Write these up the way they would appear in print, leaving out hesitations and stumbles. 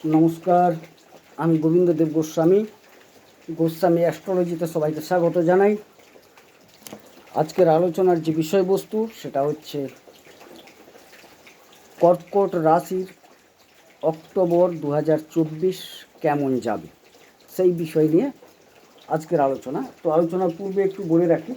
নমস্কার, আমি গোবিন্দদেব গোস্বামী অ্যাস্ট্রোলজিতে সবাইকে স্বাগত জানাই। আজকের আলোচনার যে বিষয়বস্তু সেটা হচ্ছে কর্কট রাশির অক্টোবর 2024 কেমন যাবে সেই বিষয় নিয়ে আজকের আলোচনা। তো আলোচনার পূর্বে একটু বলে রাখি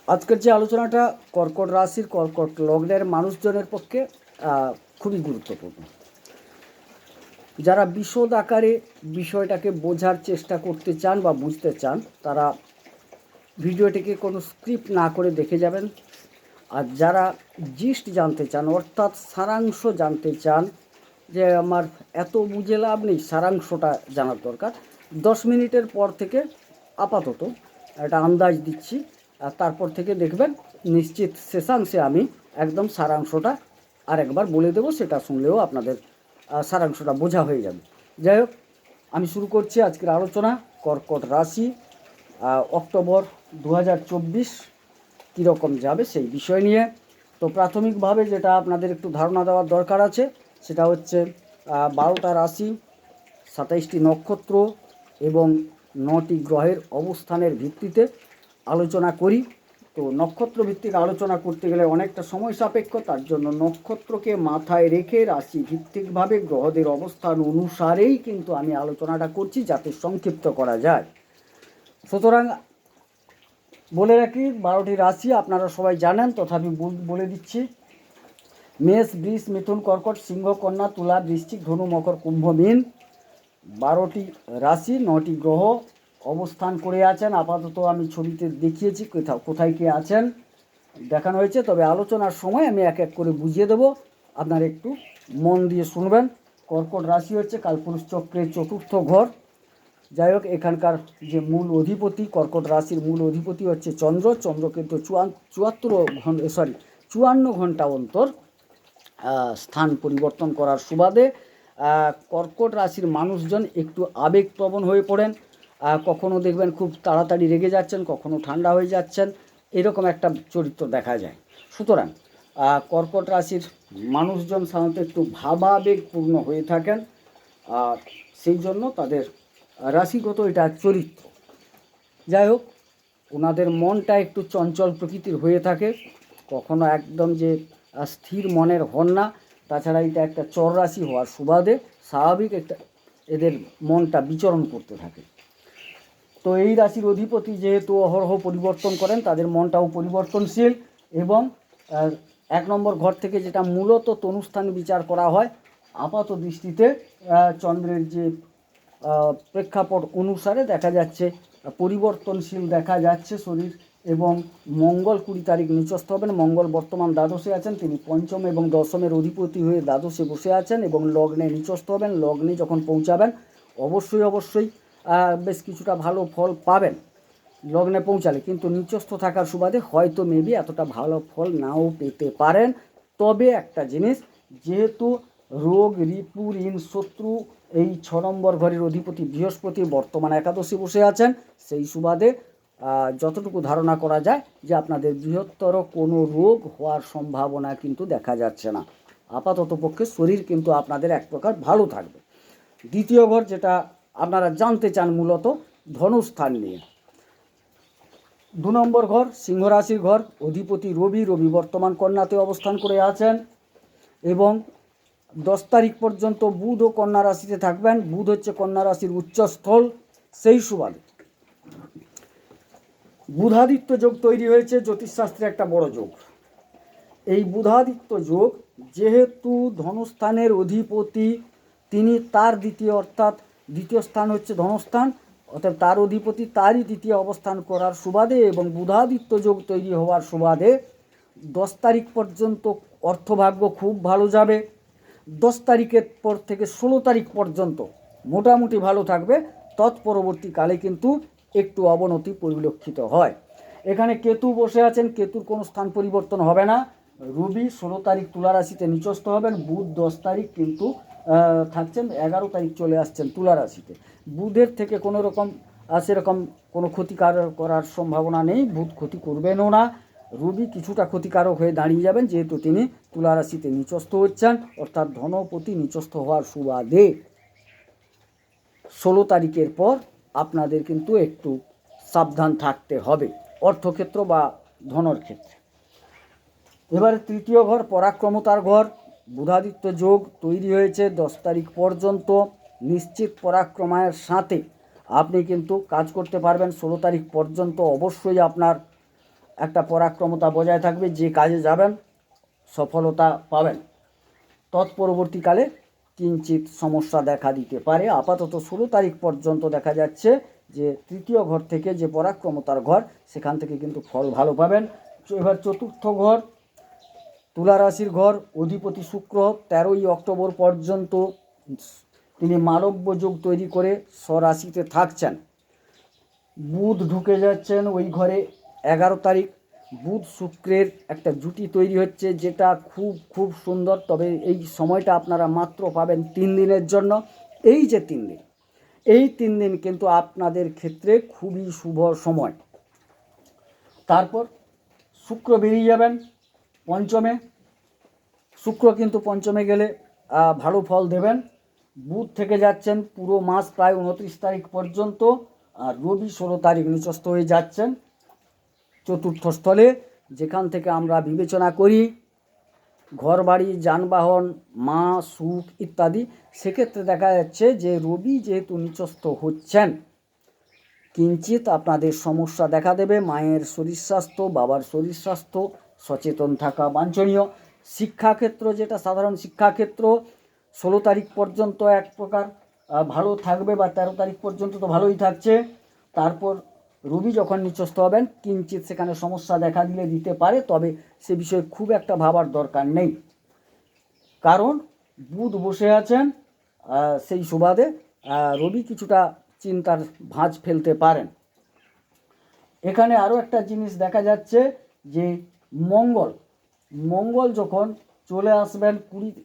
আজকের যে আলোচনাটা কর্কট রাশির কর্কট লগ্নের মানুষজনের পক্ষে খুবই গুরুত্বপূর্ণ। যারা বিশদ আকারে বিষয়টাকে বোঝার চেষ্টা করতে চান বা বুঝতে চান তারা ভিডিওটিকে কোনো স্ক্রিপ্ট না করে দেখে যাবেন। আর যারা জিস্ট জানতে চান অর্থাৎ সারাংশ জানতে চান, যে আমার এত বুঝে লাভ নেই, সারাংশটা জানার দরকার, 10 মিনিটের পর থেকে আপাতত একটা আন্দাজ দিচ্ছি, আর তারপর থেকে দেখবেন নিশ্চিত শেষাংশে আমি একদম সারাংশটা আরেকবার বলে দেবো, সেটা শুনলেও আপনাদের সারাংশটা বোঝা হয়ে যাবে। যাই হোক, আমি শুরু করছি আজকের আলোচনা। কর্কট রাশি অক্টোবর 2024 কীরকম যাবে সেই বিষয় নিয়ে। তো প্রাথমিকভাবে যেটা আপনাদের একটু ধারণা দেওয়ার দরকার আছে সেটা হচ্ছে 12টা রাশি, 27টি নক্ষত্র এবং 9টি গ্রহের অবস্থানের ভিত্তিতে আলোচনা করি। তো নক্ষত্র ভিত্তিক আলোচনা করতে গেলে অনেকটা সময় সাপেক্ষ, তার জন্য নক্ষত্রকে মাথায় রেখে রাশি ভিত্তিকভাবে গ্রহদের অবস্থান অনুসারেই কিন্তু আমি আলোচনাটা করছি, যাতে সংক্ষিপ্ত করা যায়। সুতরাং বলে রাখি 12টি রাশি আপনারা সবাই জানেন, তথাপি বলে দিচ্ছি। মেষ, বৃষ, মিথুন, কর্কট, সিংহ, কন্যা, তুলা, বৃশ্চিক, ধনু, মকর, কুম্ভ, মীন। 12টি রাশি, 9টি গ্রহ অবস্থান করে আছেন। আপাতত আমি ছবিতে দেখিয়েছি কোথায় কে আছেন দেখানো হয়েছে, তবে আলোচনার সময় আমি এক এক করে বুঝিয়ে দেব, আপনারা একটু মন দিয়ে শুনবেন। কর্কট রাশি হচ্ছে কালপুরুষ চক্রের 4র্থ ঘর। যাই হোক, এখানকার যে মূল অধিপতি, কর্কট রাশির মূল অধিপতি হচ্ছে চন্দ্র। চন্দ্র কিন্তু 54 ঘন্টা অন্তর স্থান পরিবর্তন করার সুবাদে কর্কট রাশির মানুষজন একটু আবেগপ্রবণ হয়ে পড়েন। কখনো দেখবেন খুব তাড়াতাড়ি রেগে যাচ্ছেন, কখনো ঠান্ডা হয়ে যাচ্ছেন, এরকম একটা চরিত্র দেখা যায়। সুতরাং কর্কট রাশির মানুষজন সাধারণত একটু ভাবাবেগপূর্ণ হয়ে থাকেন, আর সেই জন্য তাদের রাশিগত এটা চরিত্র। যাই হোক, ওনাদের মনটা একটু চঞ্চল প্রকৃতির হয়ে থাকে, কখনো একদম যে স্থির মনের হন না। তাছাড়া এটা একটা চর রাশি হওয়ার সুবাদে স্বাভাবিক একটা এদের মনটা বিচরণ করতে থাকে। তো এই রাশির অধিপতি যেহেতু অহরহ পরিবর্তন করেন, তাদের মনটাও পরিবর্তনশীল। এবং 1 নম্বর ঘর থেকে যেটা মূলত তনুস্থান বিচার করা হয়, আপাত দৃষ্টিতে চন্দ্রের যে প্রেক্ষাপট অনুসারে দেখা যাচ্ছে পরিবর্তনশীল দেখা যাচ্ছে শরীর। এবং মঙ্গল 20 তারিখ নিচস্থ হবেন। মঙ্গল বর্তমান দ্বাদশে আছেন, তিনি পঞ্চম এবং দশমের অধিপতি হয়ে দ্বাদশে বসে আছেন এবং লগ্নে নিচস্থ হবেন। লগ্নে যখন পৌঁছাবেন অবশ্যই বেশ কিছুটা ভালো ফল পাবেন লগ্নে পৌঁছালে, কিন্তু নিচস্থ থাকার সুবাদে হয়তো মেবি এতটা ভালো ফল নাও পেতে পারেন। তবে একটা জিনিস, যেহেতু রোগ, রিপু, ঋণ, শত্রু এই 6 নম্বর ঘরের অধিপতি বৃহস্পতি বর্তমান একাদশী বসে আছেন, সেই সুবাদে যতটুকু ধারণা করা যায় যে আপনাদের বৃহত্তর কোনো রোগ হওয়ার সম্ভাবনা কিন্তু দেখা যাচ্ছে না। আপাতত পক্ষে শরীর কিন্তু আপনাদের এক প্রকার ভালো থাকবে। দ্বিতীয় ঘর যেটা আপনারা জানতে চান মূলত ধনুস্থান নিয়ে, 2 নম্বর ঘর সিংহ রাশির ঘর, অধিপতি রবি বর্তমান কন্যাতে অবস্থান করে আছেন এবং 10 তারিখ পর্যন্ত বুধও কন্যা রাশিতে থাকবেন। বুধ হচ্ছে কন্যা রাশির উচ্চস্থল। সেই সুবাদে বুধাদিত্য যোগ তৈরি হয়েছে, জ্যোতিষশাস্ত্রে একটা বড় যোগ। এই বুধাদিত্য যোগ যেহেতু ধনস্থানের অধিপতি, তিনি তার দ্বিতীয় স্থান হচ্ছে ধনস্থান, অর্থাৎ তার অধিপতি তারই দ্বিতীয় অবস্থান করার সুবাদে এবং বুধাদিত্য যোগ তৈরি হওয়ার সুবাদে 10 তারিখ পর্যন্ত অর্থভাগ্য খুব ভালো যাবে। 10 তারিখের পর থেকে 16 তারিখ পর্যন্ত মোটামুটি ভালো থাকবে। তৎপরবর্তীকালে কিন্তু একটু অবনতি পরিলক্ষিত হয়। এখানে কেতু বসে আছেন, কেতুর কোনো স্থান পরিবর্তন হবে না। রবি 16 তারিখ তুলা রাশিতে নিচস্থ হবেন। বুধ 10 তারিখ কিন্তু থাকছেন, 11 তারিখ চলে আসছেন তুলা রাশিতে। বুধের থেকে সেরকম কোনো ক্ষতি করার সম্ভাবনা নেই, বুধ ক্ষতি করবেনও না। রবি কিছুটা ক্ষতিকারক হয়ে দাঁড়িয়ে যাবেন, যেহেতু তিনি তুলা রাশিতে নিচস্থ হচ্ছেন, অর্থাৎ ধনপতি নিচস্থ হওয়ার সুবাদে 16 তারিখের পর আপনাদের কিন্তু একটু সাবধান থাকতে হবে অর্থক্ষেত্র বা ধনর ক্ষেত্রে। এবারে তৃতীয় ঘর পরাক্রমতার ঘর, বুধাদিত্য যোগ তৈরি হয়েছে 10 তারিখ পর্যন্ত। নিশ্চিত পরাক্রমের সাথে আপনি কিন্তু কাজ করতে পারবেন। 16 তারিখ পর্যন্ত অবশ্যই আপনার একটা পরাক্রমতা বজায় থাকবে, যে কাজে যাবেন সফলতা পাবেন। তৎপরবর্তীকালে কিঞ্চিত সমস্যা দেখা দিতে পারে। আপাতত 16 তারিখ পর্যন্ত দেখা যাচ্ছে যে তৃতীয় ঘর থেকে যে পরাক্রমতার ঘর, সেখান থেকে কিন্তু ফল ভালো পাবেন। এবার চতুর্থ ঘর তুলা রাশির ঘর, অধিপতি শুক্র 13ই অক্টোবর পর্যন্ত তিনি মালব্য যোগ তৈরি করে স্বরাশিতে থাকছেন। বুধ ঢুকে যাচ্ছেন ওই ঘরে 11 তারিখ। বুধ শুক্রের একটা জুটি তৈরি হচ্ছে, যেটা খুব খুব সুন্দর। তবে এই সময়টা আপনারা মাত্র পাবেন 3 দিনের জন্য। এই যে 3 দিন, এই 3 দিন কিন্তু আপনাদের ক্ষেত্রে খুবই শুভ সময়। তারপর শুক্র বেরিয়ে যাবেন পঞ্চমে। শুক্র কিন্তু পঞ্চমে গেলে ভালো ফল দেবেন। বুধ থেকে যাচ্ছেন পুরো মাস প্রায় 29 তারিখ পর্যন্ত। আর রবি 16 তারিখ নিচস্থ হয়ে যাচ্ছেন চতুর্থ স্থলে, যেখান থেকে আমরা বিবেচনা করি ঘরবাড়ি, যানবাহন, মা, সুখ ইত্যাদি। সেক্ষেত্রে দেখা যাচ্ছে যে রবি যেহেতু নিচস্থ হচ্ছেন, কিঞ্চিত আপনাদের সমস্যা দেখা দেবে। মায়ের শরীর স্বাস্থ্য, বাবার শরীর স্বাস্থ্য সচেতন থাকা বাঞ্ছনীয়। শিক্ষাক্ষেত্র, যেটা সাধারণ শিক্ষাক্ষেত্র 16 তারিখ পর্যন্ত এক প্রকার ভালো থাকবে, বা 13 তারিখ পর্যন্ত তো ভালোই থাকছে। তারপর রবি যখন নিচস্থ হবেন, কিঞ্চিত সেখানে সমস্যা দেখা দিতে পারে, তবে সে বিষয়ে খুব একটা ভাবার দরকার নেই, কারণ বুধ বসে আছেন। সেই সুবাদে রবি কিছুটা চিন্তার ভাঁজ ফেলতে পারেন। এখানে আরও একটা জিনিস দেখা যাচ্ছে যে মঙ্গল যখন চলে আসবেন 20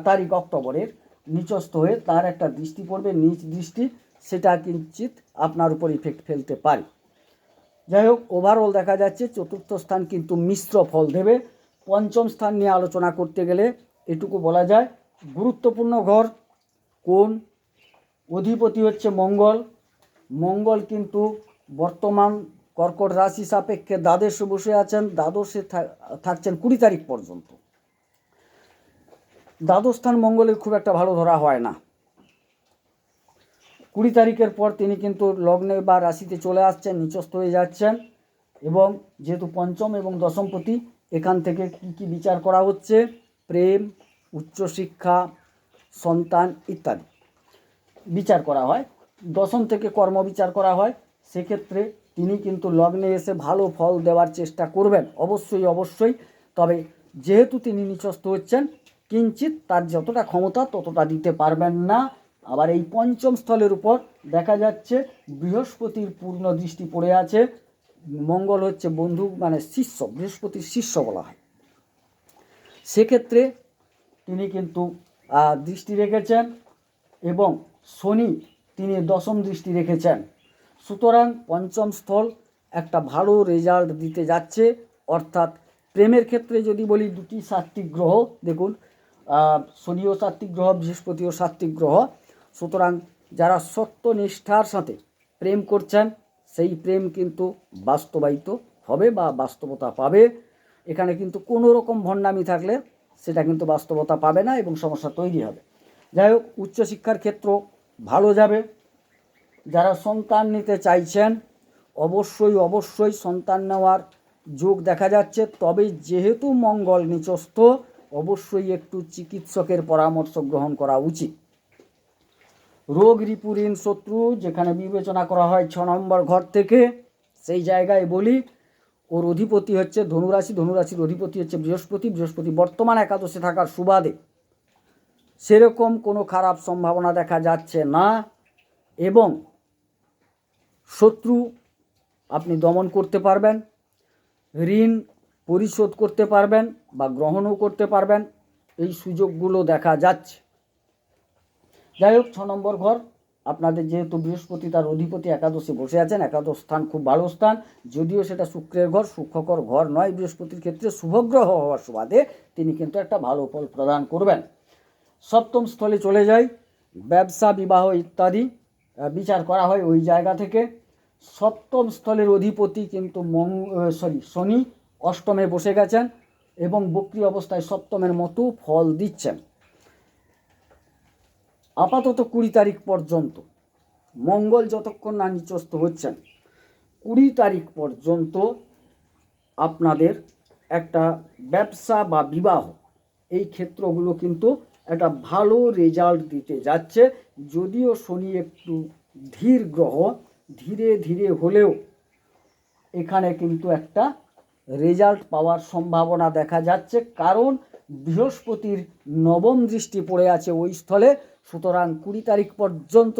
তারিখ অক্টোবরের নিচস্থ হয়ে, তার একটা দৃষ্টি পড়বে, নিচ দৃষ্টি, সেটা কিঞ্চিত আপনার উপর ইফেক্ট ফেলতে পারে। যাই হোক, ওভারঅল দেখা যাচ্ছে চতুর্থ স্থান কিন্তু মিশ্র ফল দেবে। পঞ্চম স্থান নিয়ে আলোচনা করতে গেলে এটুকু বলা যায়, গুরুত্বপূর্ণ ঘর কোন, অধিপতি হচ্ছে মঙ্গল কিন্তু বর্তমান কর্কট রাশি সাপেক্ষে দ্বাদশে বসে আছেন। দ্বাদশে থাকছেন 20 তারিখ পর্যন্ত। দ্বাদশ স্থান মঙ্গলের খুব একটা ভালো ধরা হয় না। 20 তারিখের পর তিনি কিন্তু লগ্নে বা রাশিতে চলে আসছেন, নিচস্থ হয়ে যাচ্ছেন। এবং যেহেতু পঞ্চম এবং দশমপতি, এখান থেকে কি বিচার করা হচ্ছে, প্রেম, উচ্চশিক্ষা, সন্তান ইত্যাদি বিচার করা হয়। দশম থেকে কর্ম বিচার করা হয়। সেক্ষেত্রে তিনি কিন্তু লগ্নে এসে ভালো ফল দেওয়ার চেষ্টা করবেন অবশ্যই। তবে যেহেতু তিনি নিচস্থ হচ্ছেন, কিঞ্চিত তার যতটা ক্ষমতা ততটা দিতে পারবেন না। আবার এই পঞ্চম স্থলের উপর দেখা যাচ্ছে বৃহস্পতির পূর্ণ দৃষ্টি পড়ে আছে। মঙ্গল হচ্ছে বন্ধু, মানে শিষ্য, বৃহস্পতির শিষ্য বলা হয়। সেক্ষেত্রে তিনি কিন্তু দৃষ্টি রেখেছেন, এবং শনি তিনি দশম দৃষ্টি রেখেছেন। সুতরাং পঞ্চম স্থল একটা ভালো রেজাল্ট দিতে যাচ্ছে। অর্থাৎ প্রেমের ক্ষেত্রে যদি বলি, দুটি সাত্ত্বিক গ্রহ, দেখুন শনিও সাত্ত্বিক গ্রহ, বৃহস্পতিও সাত্ত্বিক গ্রহ। সুতরাং যারা সত্যনিষ্ঠার সাথে প্রেম করছেন, সেই প্রেম কিন্তু বাস্তবায়িত হবে বা বাস্তবতা পাবে। এখানে কিন্তু কোনো রকম ভণ্ডামি থাকলে সেটা কিন্তু বাস্তবতা পাবে না এবং সমস্যা তৈরি হবে। যাই হোক, উচ্চশিক্ষার ক্ষেত্র ভালো যাবে। যারা সন্তান নিতে চাইছেন, অবশ্যই সন্তান নেওয়ার যোগ দেখা যাচ্ছে। তবে যেহেতু মঙ্গল নিচস্থ, অবশ্যই একটু চিকিৎসকের পরামর্শ গ্রহণ করা উচিত। রোগ, রিপু, ঋণ, শত্রু যেখানে বিবেচনা করা হয় 6 নম্বর ঘর থেকে, সেই জায়গায় বলি ওর অধিপতি হচ্ছে ধনুরাশি। ধনুরাশির অধিপতি হচ্ছে বৃহস্পতি বর্তমান একাদশে থাকার সুবাদে সেরকম কোনো খারাপ সম্ভাবনা দেখা যাচ্ছে না। এবং শত্রু আপনি দমন করতে পারবেন, ঋণ পরিশোধ করতে পারবেন বা গ্রহণও করতে পারবেন, এই সুযোগগুলো দেখা যাচ্ছে। যাই হোক, 6 নম্বর ঘর আপনাদের যেহেতু বৃহস্পতি তার অধিপতি একাদশে বসে আছেন, একাদশ স্থান খুব ভালো স্থান, যদিও সেটা শুক্রের ঘর, সুখকর ঘর নয় বৃহস্পতির ক্ষেত্রে, শুভগ্রহ হওয়ার সুবাদে তিনি কিন্তু একটা ভালো ফল প্রদান করবেন। সপ্তম স্থলে চলে যায়, ব্যবসা বিবাহ ইত্যাদি বিচার করা হয় ওই জায়গা থেকে। সপ্তম স্থলের অধিপতি কিন্তু শনি অষ্টমে বসে গেছেন এবং বক্রী অবস্থায় সপ্তমের মতো ফল দিচ্ছেন। আপাতত 20 তারিখ পর্যন্ত মঙ্গল যতক্ষণ না নিচস্থ হচ্ছেন, 20 তারিখ পর্যন্ত আপনাদের একটা ব্যবসা বা বিবাহ এই ক্ষেত্রগুলো কিন্তু একটা ভালো রেজাল্ট দিতে যাচ্ছে। যদিও শনি একটু ধীর গ্রহ, ধীরে ধীরে হলেও এখানে কিন্তু একটা রেজাল্ট পাওয়ার সম্ভাবনা দেখা যাচ্ছে, কারণ বৃহস্পতির নবম দৃষ্টি পড়ে আছে ওই স্থলে। সুতরাং 20 তারিখ পর্যন্ত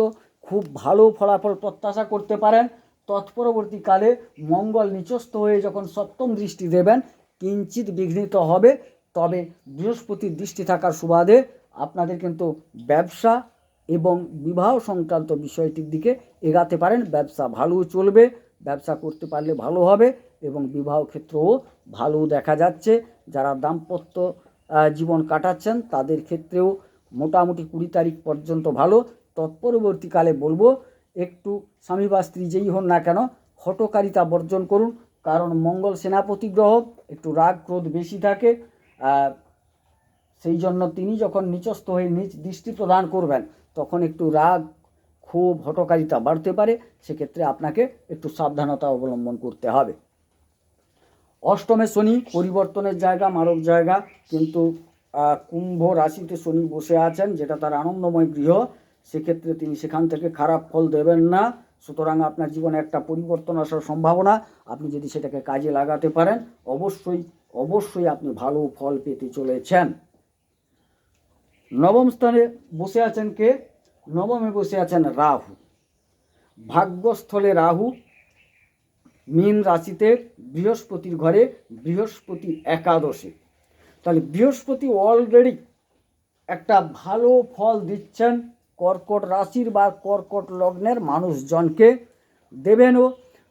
খুব ভালো ফলাফল প্রত্যাশা করতে পারেন। তৎপরবর্তীকালে মঙ্গল নিচস্থ হয়ে যখন সপ্তম দৃষ্টি দেবেন কিঞ্চিত বিঘ্নিত হবে, তবে বৃহস্পতির দৃষ্টি থাকার সুবাদে আপনাদের কিন্তু ব্যবসা এবং বিবাহ সংক্রান্ত বিষয়টির দিকে এগাতে পারেন। ব্যবসা ভালো চলবে, ব্যবসা করতে পারলে ভালো হবে এবং বিবাহ ক্ষেত্রেও ভালো দেখা যাচ্ছে। যারা দাম্পত্য জীবন কাটাচ্ছেন তাদের ক্ষেত্রেও মোটামুটি 20 তারিখ পর্যন্ত ভালো। তৎপরবর্তীকালে বলবো একটু স্বামী বা স্ত্রী যেই হন না কেন হঠকারিতা বর্জন করুন, কারণ মঙ্গল সেনাপতি গ্রহ, একটু রাগ ক্রোধ বেশি থাকে। সেই জন্য তিনি যখন নিচস্থ হয়ে নিজ দৃষ্টি প্রদান করবেন তখন একটু রাগ ক্ষোভ হঠকারিতা বাড়তে পারে, সেক্ষেত্রে আপনাকে একটু সাবধানতা অবলম্বন করতে হবে। অষ্টমে শনি পরিবর্তনের জায়গা, মারক জায়গা, কিন্তু কুম্ভ রাশিতে শনি বসে আছেন যেটা তার আনন্দময় গৃহ, সেক্ষেত্রে তিনি সেখান থেকে খারাপ ফল দেবেন না। সুতরাং আপনার জীবনে একটা পরিবর্তন আসার সম্ভাবনা, আপনি যদি সেটাকে কাজে লাগাতে পারেন অবশ্যই অবশ্যই আপনি ভালো ফল পেতে চলেছেন। নবম স্থানে বসে আছেন কে? নবমে বসে আছেন রাহু। ভাগ্যস্থলে রাহু, মীন রাশিতে, বৃহস্পতির ঘরে, বৃহস্পতি একাদশে। তাহলে বৃহস্পতি অলরেডি একটা ভালো ফল দিচ্ছেন কর্কট রাশির বা কর্কট লগ্নের মানুষজনকে, দেবেনও।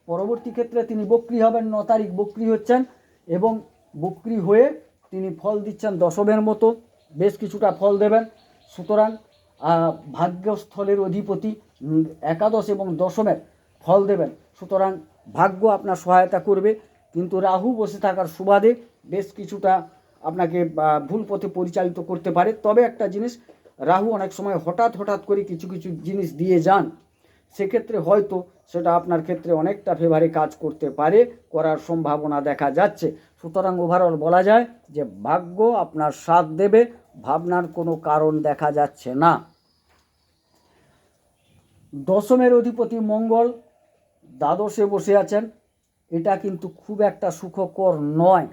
পরবর্তী ক্ষেত্রে তিনি বক্রী হবেন, 9 তারিখ বক্রী হচ্ছেন এবং বক্রী হয়ে তিনি ফল দিচ্ছেন দশমের মতো, বেশ কিছুটা ফল দেবেন। সুতরাং ভাগ্যস্থলের অধিপতি একাদশ এবং দশমের ফল দেবেন, সুতরাং ভাগ্য আপনার সহায়তা করবে। কিন্তু রাহু বসে থাকার সুবাদে বেশ কিছুটা আপনাকে ভুল পথে পরিচালিত করতে পারে। তবে একটা জিনিস, রাহু অনেক সময় হঠাৎ হঠাৎ করে কিছু কিছু জিনিস দিয়ে যান, সেক্ষেত্রে হয়তো সেটা আপনার ক্ষেত্রে অনেকটা ফেভারে কাজ করতে পারে, করার সম্ভাবনা দেখা যাচ্ছে। সুতরাং ওভারঅল বলা যায় যে ভাগ্য আপনার সাথ দেবে, ভাবনার কোনো কারণ দেখা যাচ্ছে না। দশমের অধিপতি মঙ্গল দ্বাদশে বসে আছেন, এটা কিন্তু খুব একটা সুখকর নয়।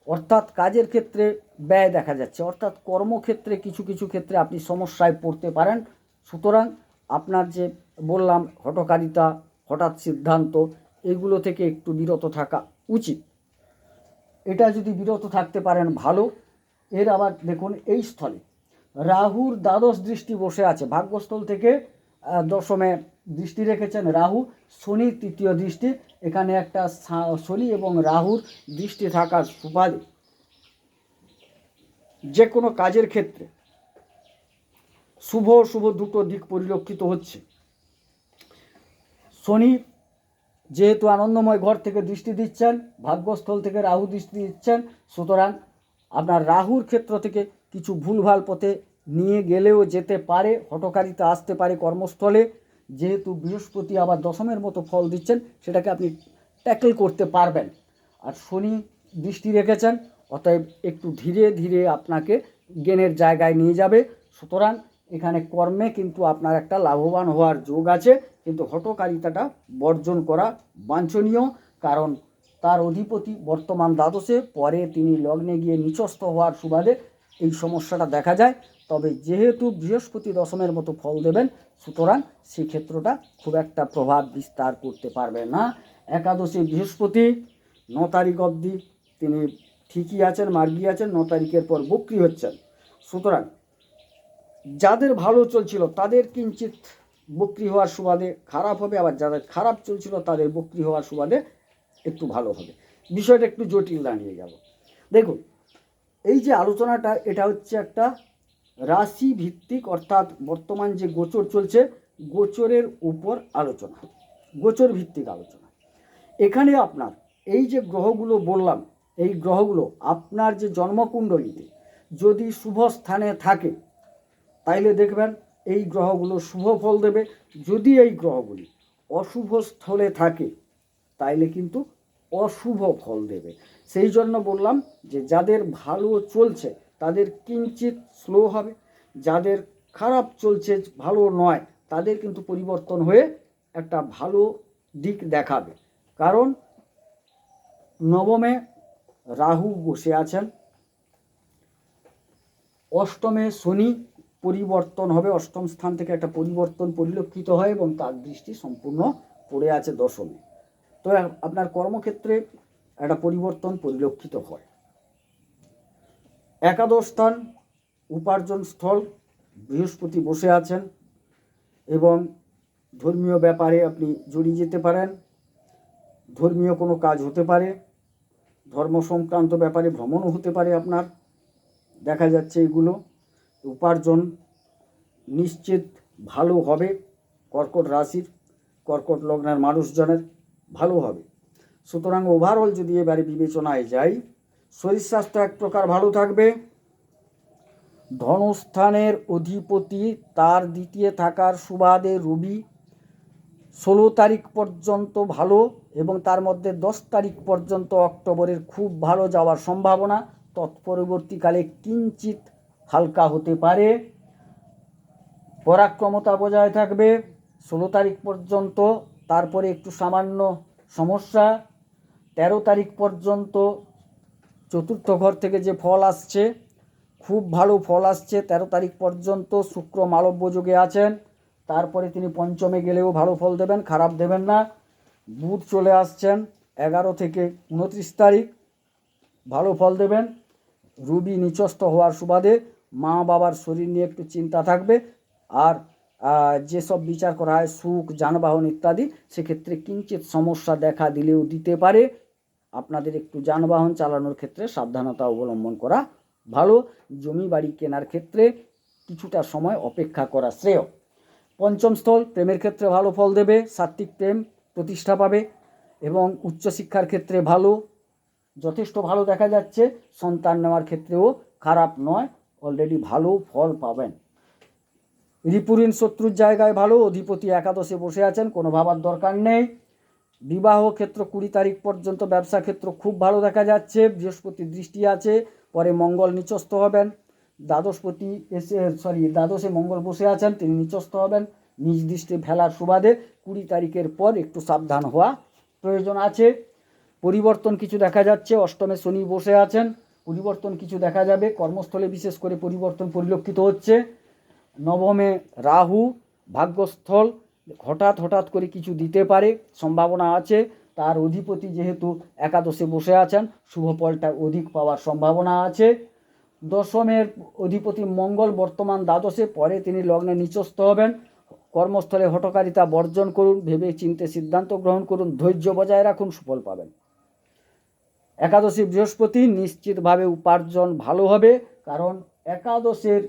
অর্থাৎ কাজের ক্ষেত্রে ব্যয় দেখা যাচ্ছে, অর্থাৎ কর্মক্ষেত্রে কিছু কিছু ক্ষেত্রে আপনি সমস্যায় পড়তে পারেন। সুতরাং আপনার যে বললাম হঠকারিতা, হঠাৎ সিদ্ধান্ত, এগুলো থেকে একটু বিরত থাকা উচিত। এটা যদি বিরত থাকতে পারেন ভালো। এর আবার দেখুন এই স্থলে রাহুর দ্বাদশ দৃষ্টি বসে আছে, ভাগ্যস্থল থেকে দশমে দৃষ্টি রেখেছেন রাহু, শনির তৃতীয় দৃষ্টি, এখানে একটা শনি এবং রাহুর দৃষ্টি থাকার সুবাদে যে কোনো কাজের ক্ষেত্রে শুভ অশুভ দুটো দিক পরিলক্ষিত হচ্ছে। শনি যেহেতু আনন্দময় ঘর থেকে দৃষ্টি দিচ্ছেন, ভাগ্যস্থল থেকে রাহু দৃষ্টি দিচ্ছেন, সুতরাং আপনার রাহুর ক্ষেত্র থেকে কিছু ভুলভাল পথে নিয়ে গেলেও যেতে পারে, হঠকারিতা আসতে পারে কর্মস্থলে। যেহেতু বৃহস্পতি আবার দশমের মতো ফল দিচ্ছেন, সেটাকে আপনি ট্যাকেল করতে পারবেন। আর শনি দৃষ্টি রেখেছেন, অতএব একটু ধীরে ধীরে আপনাকে জ্ঞানের জায়গায় নিয়ে যাবে। সুতরাং এখানে কর্মে কিন্তু আপনার একটা লাভবান হওয়ার যোগ আছে, কিন্তু হঠকারিতাটা বর্জন করা বাঞ্ছনীয়, কারণ তার অধিপতি বর্তমান দ্বাদশে, পরে তিনি লগ্নে গিয়ে নিচস্থ হওয়ার সুবাদে এই সমস্যাটা দেখা যায়। তবে যেহেতু বৃহস্পতি দশমের মতো ফল দেবেন, সুতরাং সেই ক্ষেত্রটা খুব একটা প্রভাব বিস্তার করতে পারবে না। একাদশে বৃহস্পতি 9 তারিখ অবধি তিনি ঠিকই আছেন, মার্গী আছেন, 9 তারিখের পর বক্রী হচ্ছেন। সুতরাং যাদের ভালো চলছিল তাদের কিঞ্চিত বক্রি হওয়ার সুবাদে খারাপ হবে, আবার যাদের খারাপ চলছিল তাদের বক্রি হওয়ার সুবাদে একটু ভালো হবে। বিষয়টা একটু জটিল দাঁড়িয়ে গেল। দেখুন, এই যে আলোচনাটা, এটা হচ্ছে একটা রাশি ভিত্তিক, অর্থাৎ বর্তমান যে গোচর চলছে গোচরের উপর আলোচনা, গোচর ভিত্তিক আলোচনা। এখানে আপনার এই যে গ্রহগুলো বললাম, এই গ্রহগুলো আপনার যে জন্মকুণ্ডলীতে যদি শুভ স্থানে থাকে তাইলে দেখবেন এই গ্রহগুলো শুভ ফল দেবে। যদি এই গ্রহগুলি অশুভ স্থলে থাকে তাইলে কিন্তু অশুভ ফল দেবে। সেই জন্য বললাম যে যাদের ভালো চলছে তাদের কিঞ্চিত স্লো হবে, যাদের খারাপ চলছে, ভালো নয়, তাদের কিন্তু পরিবর্তন হয়ে একটা ভালো দিক দেখাবে। কারণ নবমে রাহু বসে আছেন, অষ্টমে শনি পরিবর্তন হবে, অষ্টম স্থান থেকে একটা পরিবর্তন পরিলক্ষিত হয় এবং তার দৃষ্টি সম্পূর্ণ পড়ে আছে দশমে। তো আপনার কর্মক্ষেত্রে একটা পরিবর্তন পরিলক্ষিত হয়। একাদশ স্থান উপার্জন স্থল, বৃহস্পতি বসে আছেন এবং ধর্মীয় ব্যাপারে আপনি জড়িয়ে যেতে পারেন, ধর্মীয় কোনো কাজ হতে পারে, ধর্ম সংক্রান্ত ব্যাপারে ভ্রমণও হতে পারে আপনার, দেখা যাচ্ছে এগুলো। উপার্জন নিশ্চিত ভালো হবে, কর্কট রাশির কর্কট লগ্নের মানুষজনের ভালো হবে। সুতরাং ওভারঅল যদি এবারে বিবেচনায় যাই, শরীর স্বাস্থ্য এক প্রকার ভালো থাকবে। ধনস্থানের অধিপতি তার দ্বিতীয় থাকার সুবাদে রবি 16 তারিখ পর্যন্ত ভালো এবং তার মধ্যে 10 তারিখ পর্যন্ত অক্টোবরের খুব ভালো যাওয়ার সম্ভাবনা। তৎপরবর্তীকালে কিঞ্চিত হালকা হতে পারে, পরাক্রমতা বজায় থাকবে 16 তারিখ পর্যন্ত, তারপরে একটু সামান্য সমস্যা। 13 তারিখ পর্যন্ত চতুর্থ ঘর থেকে যে ফল আসছে খুব ভালো ফল আসছে। 13 তারিখ পর্যন্ত শুক্র মালব্য যোগে আছেন, তারপরে তিনি পঞ্চমে গেলেও ভালো ফল দেবেন, খারাপ দেবেন না। বুধ চলে আসছেন 11 থেকে 29 তারিখ, ভালো ফল দেবেন। রবি নিচস্থ হওয়ার সুবাদে মা বাবার শরীর নিয়ে একটু চিন্তা থাকবে। আর যেসব বিচার করা হয় সুখ, যানবাহন ইত্যাদি, সেক্ষেত্রে কিঞ্চিত সমস্যা দেখা দিলেও দিতে পারে। আপনাদের একটু যানবাহন চালানোর ক্ষেত্রে সাবধানতা অবলম্বন করা ভালো। জমি বাড়ি কেনার ক্ষেত্রে কিছুটা সময় অপেক্ষা করা শ্রেয়। পঞ্চম স্থল প্রেমের ক্ষেত্রে ভালো ফল দেবে, সাত্ত্বিক প্রেম প্রতিষ্ঠা পাবে এবং উচ্চশিক্ষার ক্ষেত্রে ভালো, যথেষ্ট ভালো দেখা যাচ্ছে। সন্তান নেওয়ার ক্ষেত্রেও খারাপ নয়, অলরেডি ভালো ফল পাবেন। রিপুঋণ শত্রুর জায়গায় ভালো, অধিপতি একাদশে বসে আছেন, কোনো ভাবার দরকার নেই। বিবাহ ক্ষেত্র 20 তারিখ পর্যন্ত, ব্যবসা ক্ষেত্র খুব ভালো দেখা যাচ্ছে, বৃহস্পতির দৃষ্টি আছে, পরে মঙ্গল নিচস্থ হবেন। দ্বাদশে মঙ্গল বসে আছেন, তিনি নিচস্থ হবেন নিজ দৃষ্টি ফেলার সুবাদে। 20 তারিখের পর একটু সাবধান হওয়া প্রয়োজন আছে। পরিবর্তন কিছু দেখা যাচ্ছে, অষ্টমে শনি বসে আছেন, পরিবর্তন কিছু দেখা যাবে, কর্মস্থলে বিশেষ করে পরিবর্তন পরিলক্ষিত হচ্ছে। নবমে রাহু ভাগ্যস্থল, হঠাৎ করে কিছু দিতে পারে, সম্ভাবনা আছে। তার অধিপতি যেহেতু একাদশে বসে আছেন, শুভ ফলটা অধিক পাওয়ার সম্ভাবনা আছে। দশমের অধিপতি মঙ্গল বর্তমান দ্বাদশে, পরে তিনি লগ্নে নিচস্থ হবেন। কর্মস্থলে হঠকারিতা বর্জন করুন, ভেবে চিন্তে সিদ্ধান্ত গ্রহণ করুন, ধৈর্য বজায় রাখুন, সুফল পাবেন। একাদশী বৃহস্পতি নিশ্চিতভাবে উপার্জন ভালো হবে, কারণ একাদশের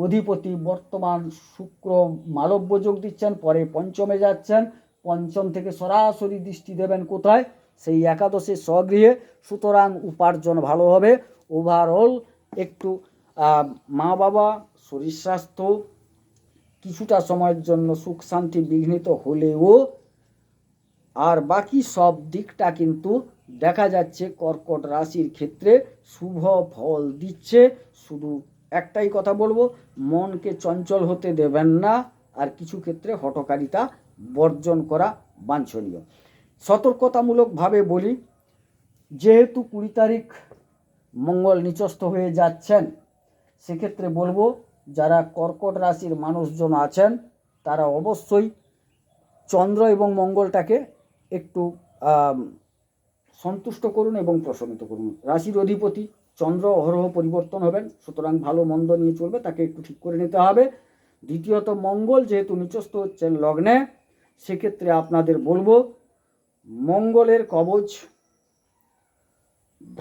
অধিপতি বর্তমান শুক্র মালব্য যোগ দিচ্ছেন, পরে পঞ্চমে যাচ্ছেন, পঞ্চম থেকে সরাসরি দৃষ্টি দেবেন কোথায়, সেই একাদশের স্বগৃহে। সুতরাং উপার্জন ভালো হবে। ওভারঅল একটু মা বাবা, শরীর স্বাস্থ্য কিছুটা সময়ের জন্য সুখ শান্তি বিঘ্নিত হলেও আর বাকি সব দিকটা কিন্তু দেখা যাচ্ছে কর্কট রাশির ক্ষেত্রে শুভ ফল দিচ্ছে। শুধু একটাই কথা বলবো, মনকে চঞ্চল হতে দেবেন না, আর কিছু ক্ষেত্রে হঠকারিতা বর্জন করা বাঞ্ছনীয়। সতর্কতামূলকভাবে বলি, যেহেতু 20 তারিখ মঙ্গল নিচস্থ হয়ে যাচ্ছেন, সেক্ষেত্রে বলবো যারা কর্কট রাশির মানুষজন আছেন তারা অবশ্যই চন্দ্র এবং মঙ্গলটাকে একটু সন্তুষ্ট করুন এবং প্রশমিত করুন। রাশির অধিপতি চন্দ্র অহরহ পরিবর্তন হবেন, সুতরাং ভালো মন্দ নিয়ে চলবে, তাকে একটু ঠিক করে নিতে হবে। দ্বিতীয়ত মঙ্গল যেহেতু নিচস্থ হচ্ছেন লগ্নে, সেক্ষেত্রে আপনাদের বলবো মঙ্গলের কবচ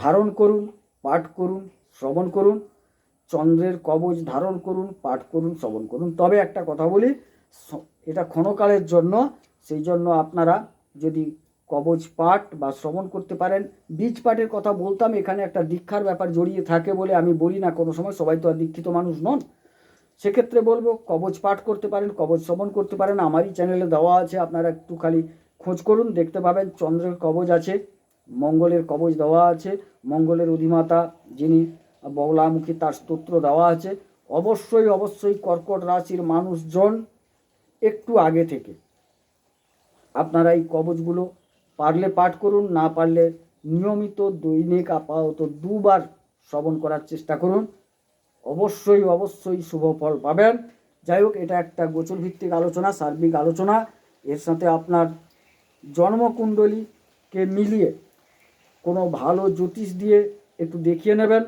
ধারণ করুন, পাঠ করুন, শ্রবণ করুন। চন্দ্রের কবচ ধারণ করুন, পাঠ করুন, শ্রবণ করুন। তবে একটা কথা বলি, এটা ক্ষণকালের জন্য, সেই জন্য আপনারা যদি কবচ পাঠ বা শ্রবণ করতে পারেন। বীজ পাঠের কথা বলতাম, এখানে একটা দীক্ষার ব্যাপার জড়িয়ে থাকে বলে আমি বলি না কোনো সময়, সবাই তো আর দীক্ষিত মানুষ নন। সেক্ষেত্রে বলবো কবচ পাঠ করতে পারেন, কবচ শ্রবণ করতে পারেন। আমারই চ্যানেলে দেওয়া আছে, আপনারা একটু খালি খোঁজ করুন, দেখতে পাবেন চন্দ্রের কবচ আছে, মঙ্গলের কবচ দেওয়া আছে, মঙ্গলের অধিমাতা যিনি বগলামুখী তার স্তোত্র দেওয়া আছে। অবশ্যই অবশ্যই কর্কট রাশির মানুষজন একটু আগে থেকে আপনারা এই কবচগুলো পারলে পাঠ করুন, না পারলে নিয়মিত দৈনিক আপাতত 2 বার শ্রবণ করার চেষ্টা করুন। অবশ্যই অবশ্যই শুভ ফল পাবেন। যাই হোক, এটা একটা গোচর ভিত্তিক আলোচনা, সার্বিক আলোচনা। এর সাথে আপনার জন্মকুণ্ডলীকে মিলিয়ে কোনো ভালো জ্যোতিষ দিয়ে একটু দেখিয়ে নেবেন,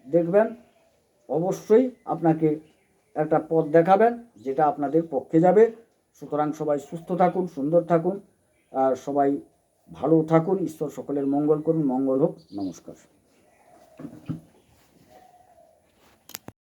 দেখবেন অবশ্যই আপনাকে একটা পথ দেখাবেন যেটা আপনাদের পক্ষে যাবে। সুতরাং সবাই সুস্থ থাকুন, সুন্দর থাকুন, আর সবাই ভালো থাকুন। ঈশ্বর সকলের মঙ্গল করুন, মঙ্গল হোক। নমস্কার।